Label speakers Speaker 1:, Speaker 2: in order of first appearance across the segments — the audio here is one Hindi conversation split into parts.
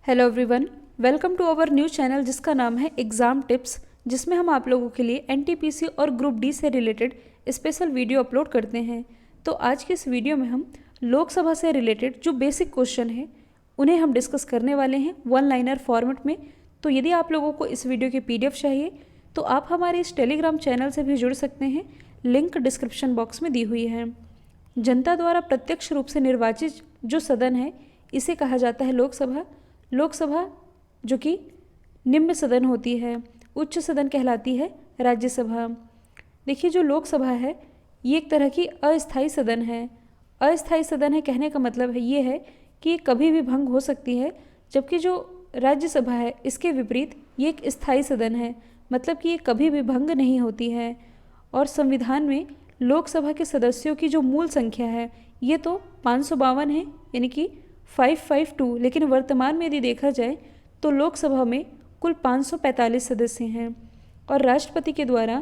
Speaker 1: Hello everyone, welcome to our new channel जिसका नाम है एग्ज़ाम टिप्स, जिसमें हम आप लोगों के लिए एनटीपीसी और ग्रुप डी से रिलेटेड स्पेशल वीडियो अपलोड करते हैं। तो आज के इस वीडियो में हम लोकसभा से रिलेटेड जो बेसिक क्वेश्चन हैं उन्हें हम डिस्कस करने वाले हैं वन लाइनर फॉर्मेट में। तो यदि आप लोगों को इस वीडियो की PDF चाहिए तो आप हमारे इस टेलीग्राम चैनल से भी जुड़ सकते हैं, लिंक डिस्क्रिप्शन बॉक्स में दी हुई है। जनता द्वारा प्रत्यक्ष रूप से निर्वाचित जो सदन है इसे कहा जाता है लोकसभा। लोकसभा जो कि निम्न सदन होती है, उच्च सदन कहलाती है राज्यसभा। देखिए, जो लोकसभा है ये एक तरह की अस्थायी सदन है। अस्थायी सदन है कहने का मतलब है ये है कि ये कभी भी भंग हो सकती है, जबकि जो राज्यसभा है इसके विपरीत ये एक स्थायी सदन है, मतलब कि ये कभी भी भंग नहीं होती है। और संविधान में लोकसभा के सदस्यों की जो मूल संख्या है ये तो 552 है, यानी कि 552, लेकिन वर्तमान में यदि देखा जाए तो लोकसभा में कुल 545 सदस्य हैं और राष्ट्रपति के द्वारा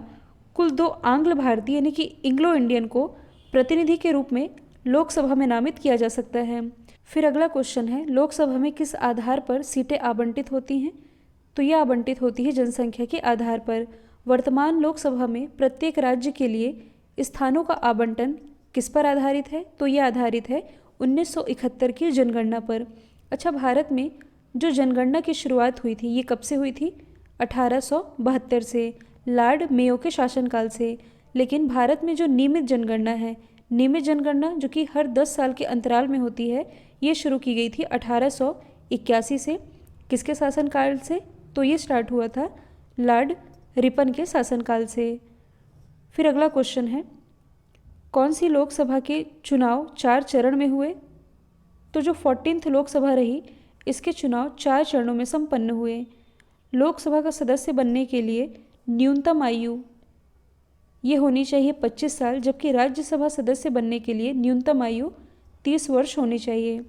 Speaker 1: कुल 2 आंग्ल भारतीय यानी कि इंग्लो इंडियन को प्रतिनिधि के रूप में लोकसभा में नामित किया जा सकता है। फिर अगला क्वेश्चन है, लोकसभा में किस आधार पर सीटें आवंटित होती हैं? तो यह आवंटित होती है जनसंख्या के आधार पर। वर्तमान लोकसभा में प्रत्येक राज्य के लिए स्थानों का आवंटन किस पर आधारित है? तो यह आधारित है 1971 की जनगणना पर। अच्छा, भारत में जो जनगणना की शुरुआत हुई थी ये कब से हुई थी? 1872 से, लॉर्ड मेयो के शासनकाल से। लेकिन भारत में जो नियमित जनगणना है, नियमित जनगणना जो कि हर 10 साल के अंतराल में होती है, ये शुरू की गई थी 1881 से। किसके शासनकाल से? तो ये स्टार्ट हुआ था लॉर्ड रिपन के शासनकाल से। फिर अगला क्वेश्चन है, कौन सी लोकसभा के चुनाव 4 चरण में हुए? तो जो 14th लोकसभा रही इसके चुनाव 4 चरणों में संपन्न हुए। लोकसभा का सदस्य बनने के लिए न्यूनतम आयु ये होनी चाहिए 25 साल, जबकि राज्यसभा सदस्य बनने के लिए न्यूनतम आयु 30 वर्ष होनी चाहिए।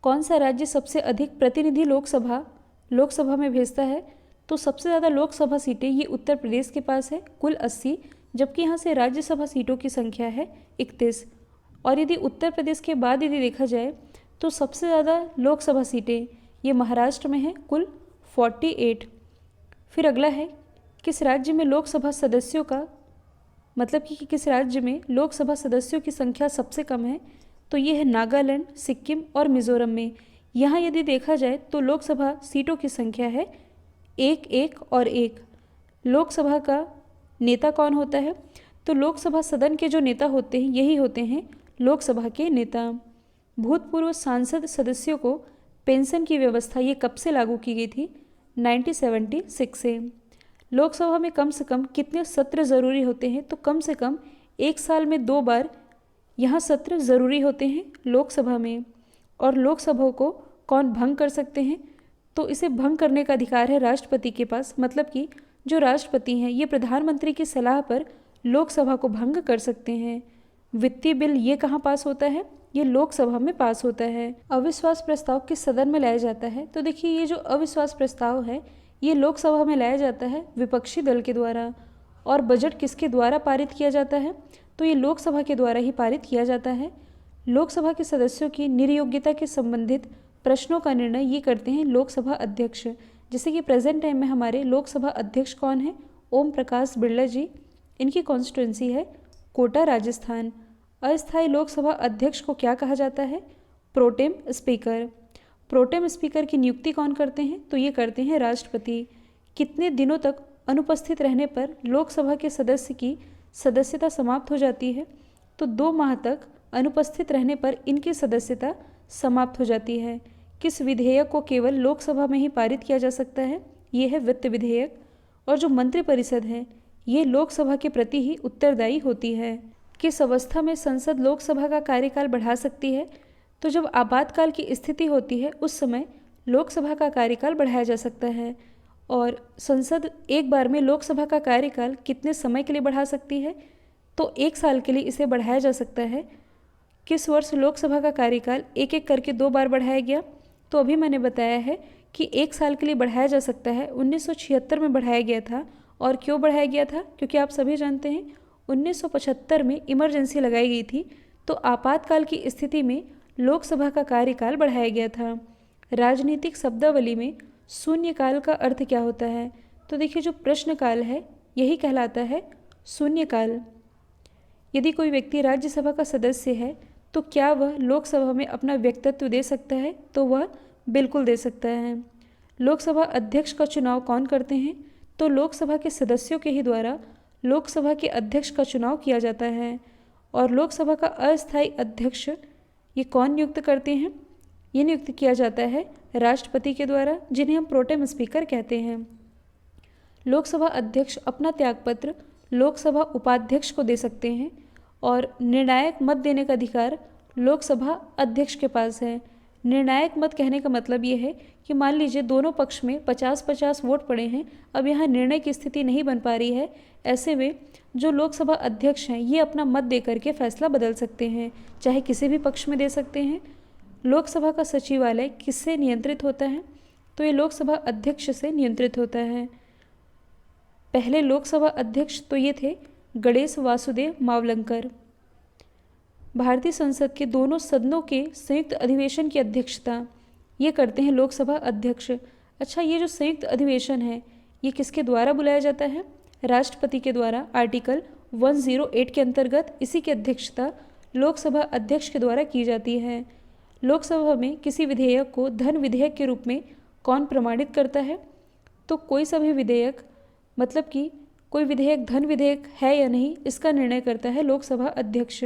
Speaker 1: कौन सा राज्य सबसे अधिक प्रतिनिधि लोकसभा में भेजता है? तो सबसे ज़्यादा लोकसभा सीटें ये उत्तर प्रदेश के पास है, कुल 80, जबकि यहाँ से राज्यसभा सीटों की संख्या है 31। और यदि उत्तर प्रदेश के बाद यदि देखा जाए तो सबसे ज़्यादा लोकसभा सीटें ये महाराष्ट्र में हैं, कुल 48। फिर अगला है, किस राज्य में लोकसभा सदस्यों का मतलब कि किस राज्य में लोकसभा सदस्यों की संख्या सबसे कम है? तो ये है नागालैंड, सिक्किम और मिज़ोरम में। यहाँ यदि देखा जाए तो लोकसभा सीटों की संख्या है 1, 1 और 1। लोकसभा का नेता कौन होता है? तो लोकसभा सदन के जो नेता होते हैं यही होते हैं लोकसभा के नेता। भूतपूर्व सांसद सदस्यों को पेंशन की व्यवस्था ये कब से लागू की गई थी? 1976 से। लोकसभा में कम से कम कितने सत्र ज़रूरी होते हैं? तो कम से कम 1 साल में 2 बार यहाँ सत्र ज़रूरी होते हैं लोकसभा में। और लोकसभा को कौन भंग कर सकते हैं? तो इसे भंग करने का अधिकार है राष्ट्रपति के पास, मतलब कि जो राष्ट्रपति हैं ये प्रधानमंत्री की सलाह पर लोकसभा को भंग कर सकते हैं। वित्तीय बिल ये कहाँ पास होता है? ये लोकसभा में पास होता है। अविश्वास प्रस्ताव किस सदन में लाया जाता है? तो देखिए, ये जो अविश्वास प्रस्ताव है ये लोकसभा में लाया जाता है विपक्षी दल के द्वारा। और बजट किसके द्वारा पारित किया जाता है? तो ये लोकसभा के द्वारा ही पारित किया जाता है। लोकसभा के सदस्यों की निर्योग्यता के संबंधित प्रश्नों का निर्णय ये करते हैं लोकसभा अध्यक्ष। जैसे कि प्रेजेंट टाइम में हमारे लोकसभा अध्यक्ष कौन है? ओम प्रकाश बिरला जी। इनकी कॉन्स्टिट्यूंसी है कोटा, राजस्थान। अस्थायी लोकसभा अध्यक्ष को क्या कहा जाता है? Pro tem speaker. प्रोटेम स्पीकर की नियुक्ति कौन करते हैं? तो ये करते हैं राष्ट्रपति। कितने दिनों तक अनुपस्थित रहने पर लोकसभा के सदस्य की सदस्यता समाप्त हो जाती है? तो 2 माह तक अनुपस्थित रहने पर इनकी सदस्यता समाप्त हो जाती है। किस विधेयक को केवल लोकसभा में ही पारित किया जा सकता है? ये है वित्त विधेयक। और जो मंत्रिपरिषद है ये लोकसभा के प्रति ही उत्तरदायी होती है। किस अवस्था में संसद लोकसभा का कार्यकाल बढ़ा सकती है? तो जब आपातकाल की स्थिति होती है उस समय लोकसभा का कार्यकाल बढ़ाया जा सकता है। और संसद एक बार में लोकसभा का कार्यकाल कितने समय के लिए बढ़ा सकती है? तो 1 साल के लिए इसे बढ़ाया जा सकता है। किस वर्ष लोकसभा का कार्यकाल एक एक करके 2 बार बढ़ाया गया? तो अभी मैंने बताया है कि 1 साल के लिए बढ़ाया जा सकता है। 1976 में बढ़ाया गया था। और क्यों बढ़ाया गया था? क्योंकि आप सभी जानते हैं 1975 में इमरजेंसी लगाई गई थी, तो आपातकाल की स्थिति में लोकसभा का कार्यकाल बढ़ाया गया था। राजनीतिक शब्दावली में शून्यकाल का अर्थ क्या होता है? तो देखिए, जो प्रश्नकाल है यही कहलाता है शून्यकाल। यदि कोई व्यक्ति राज्यसभा का सदस्य है तो क्या वह लोकसभा में अपना व्यक्तित्व दे सकता है? तो वह बिल्कुल दे सकता है। लोकसभा अध्यक्ष का चुनाव कौन करते हैं? तो लोकसभा के सदस्यों के ही द्वारा लोकसभा के अध्यक्ष का चुनाव किया जाता है। और लोकसभा का अस्थायी अध्यक्ष ये कौन नियुक्त करते हैं? ये नियुक्त किया जाता है राष्ट्रपति के द्वारा, जिन्हें हम प्रोटेम स्पीकर कहते हैं। लोकसभा अध्यक्ष अपना त्यागपत्र लोकसभा उपाध्यक्ष को दे सकते हैं और निर्णायक मत देने का अधिकार लोकसभा अध्यक्ष के पास है। निर्णायक मत कहने का मतलब ये है कि मान लीजिए दोनों पक्ष में 50-50 वोट पड़े हैं, अब यहाँ निर्णय की स्थिति नहीं बन पा रही है, ऐसे में जो लोकसभा अध्यक्ष हैं ये अपना मत दे करके फैसला बदल सकते हैं, चाहे किसी भी पक्ष में दे सकते हैं। लोकसभा का सचिवालय किससे नियंत्रित होता है? तो ये लोकसभा अध्यक्ष से नियंत्रित होता है। पहले लोकसभा अध्यक्ष तो ये थे गणेश वासुदेव मावलंकर। भारतीय संसद के दोनों सदनों के संयुक्त अधिवेशन की अध्यक्षता ये करते हैं लोकसभा अध्यक्ष। अच्छा, ये जो संयुक्त अधिवेशन है ये किसके द्वारा बुलाया जाता है? राष्ट्रपति के द्वारा। आर्टिकल 108 के अंतर्गत इसी की अध्यक्षता लोकसभा अध्यक्ष के द्वारा की जाती है। लोकसभा में किसी विधेयक को धन विधेयक के रूप में कौन प्रमाणित करता है? तो कोई सा भी विधेयक, मतलब कि कोई विधेयक धन विधेयक है या नहीं, इसका निर्णय करता है लोकसभा अध्यक्ष।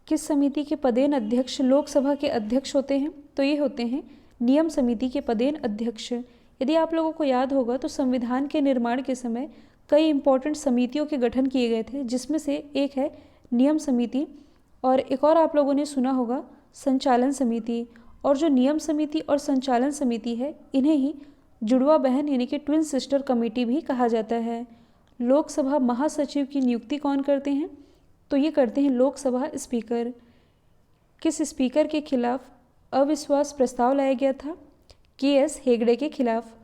Speaker 1: किस समिति के पदेन अध्यक्ष लोकसभा के अध्यक्ष होते हैं? तो ये होते हैं नियम समिति के पदेन अध्यक्ष। यदि आप लोगों को याद होगा तो संविधान के निर्माण के समय कई इंपॉर्टेंट समितियों के गठन किए गए थे, जिसमें से एक है नियम समिति और एक और आप लोगों ने सुना होगा संचालन समिति। और जो नियम समिति और संचालन समिति है इन्हें ही जुड़वा बहन यानी कि ट्विन सिस्टर कमेटी भी कहा जाता है। लोकसभा महासचिव की नियुक्ति कौन करते हैं? तो ये करते हैं लोकसभा स्पीकर। किस स्पीकर के खिलाफ अविश्वास प्रस्ताव लाया गया था? के.एस. हेगड़े के खिलाफ।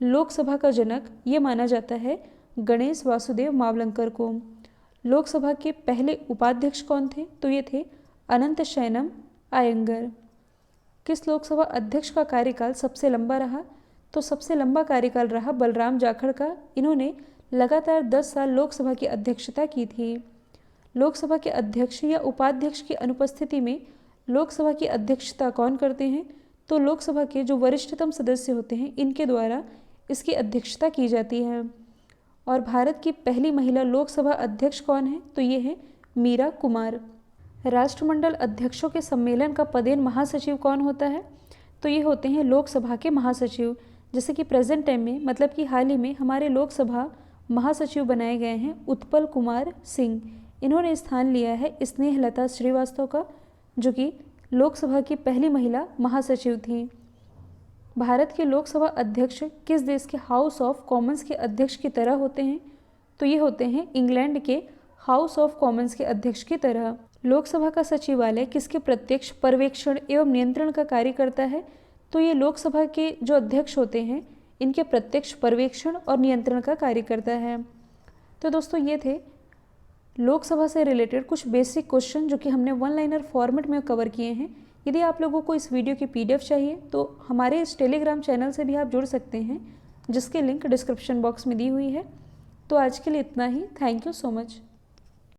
Speaker 1: लोकसभा का जनक ये माना जाता है गणेश वासुदेव मावलंकर को। लोकसभा के पहले उपाध्यक्ष कौन थे? तो ये थे अनंत शयनम अयंगर। किस लोकसभा अध्यक्ष का कार्यकाल सबसे लंबा रहा? तो सबसे लंबा कार्यकाल रहा बलराम जाखड़ का। इन्होंने लगातार 10 साल लोकसभा की अध्यक्षता की थी। लोकसभा के अध्यक्ष या उपाध्यक्ष की अनुपस्थिति में लोकसभा की अध्यक्षता कौन करते हैं? तो लोकसभा के जो वरिष्ठतम सदस्य होते हैं इनके द्वारा इसकी अध्यक्षता की जाती है। और भारत की पहली महिला लोकसभा अध्यक्ष कौन है? तो ये है मीरा कुमार। राष्ट्रमंडल अध्यक्षों के सम्मेलन का पदेन महासचिव कौन होता है? तो ये होते हैं लोकसभा के महासचिव। जैसे कि प्रेजेंट टाइम में, मतलब कि हाल ही में हमारे लोकसभा महासचिव बनाए गए हैं उत्पल कुमार सिंह। इन्होंने स्थान लिया है स्नेहलता श्रीवास्तव का, जो कि लोकसभा की पहली महिला महासचिव थी। भारत के लोकसभा अध्यक्ष किस देश के हाउस ऑफ कॉमन्स के अध्यक्ष की तरह होते हैं? तो ये होते हैं इंग्लैंड के हाउस ऑफ कॉमन्स के अध्यक्ष की तरह। लोकसभा का सचिवालय किसके प्रत्यक्ष पर्यवेक्षण एवं नियंत्रण का कार्य करता है? तो ये लोकसभा के जो अध्यक्ष होते हैं इनके प्रत्यक्ष पर्यवेक्षण और नियंत्रण का कार्य करता है। तो दोस्तों, ये थे लोकसभा से रिलेटेड कुछ बेसिक क्वेश्चन जो कि हमने वन लाइनर फॉर्मेट में कवर किए हैं। यदि आप लोगों को इस वीडियो की PDF चाहिए तो हमारे इस टेलीग्राम चैनल से भी आप जुड़ सकते हैं, जिसकी लिंक डिस्क्रिप्शन बॉक्स में दी हुई है। तो आज के लिए इतना ही। Thank you so much.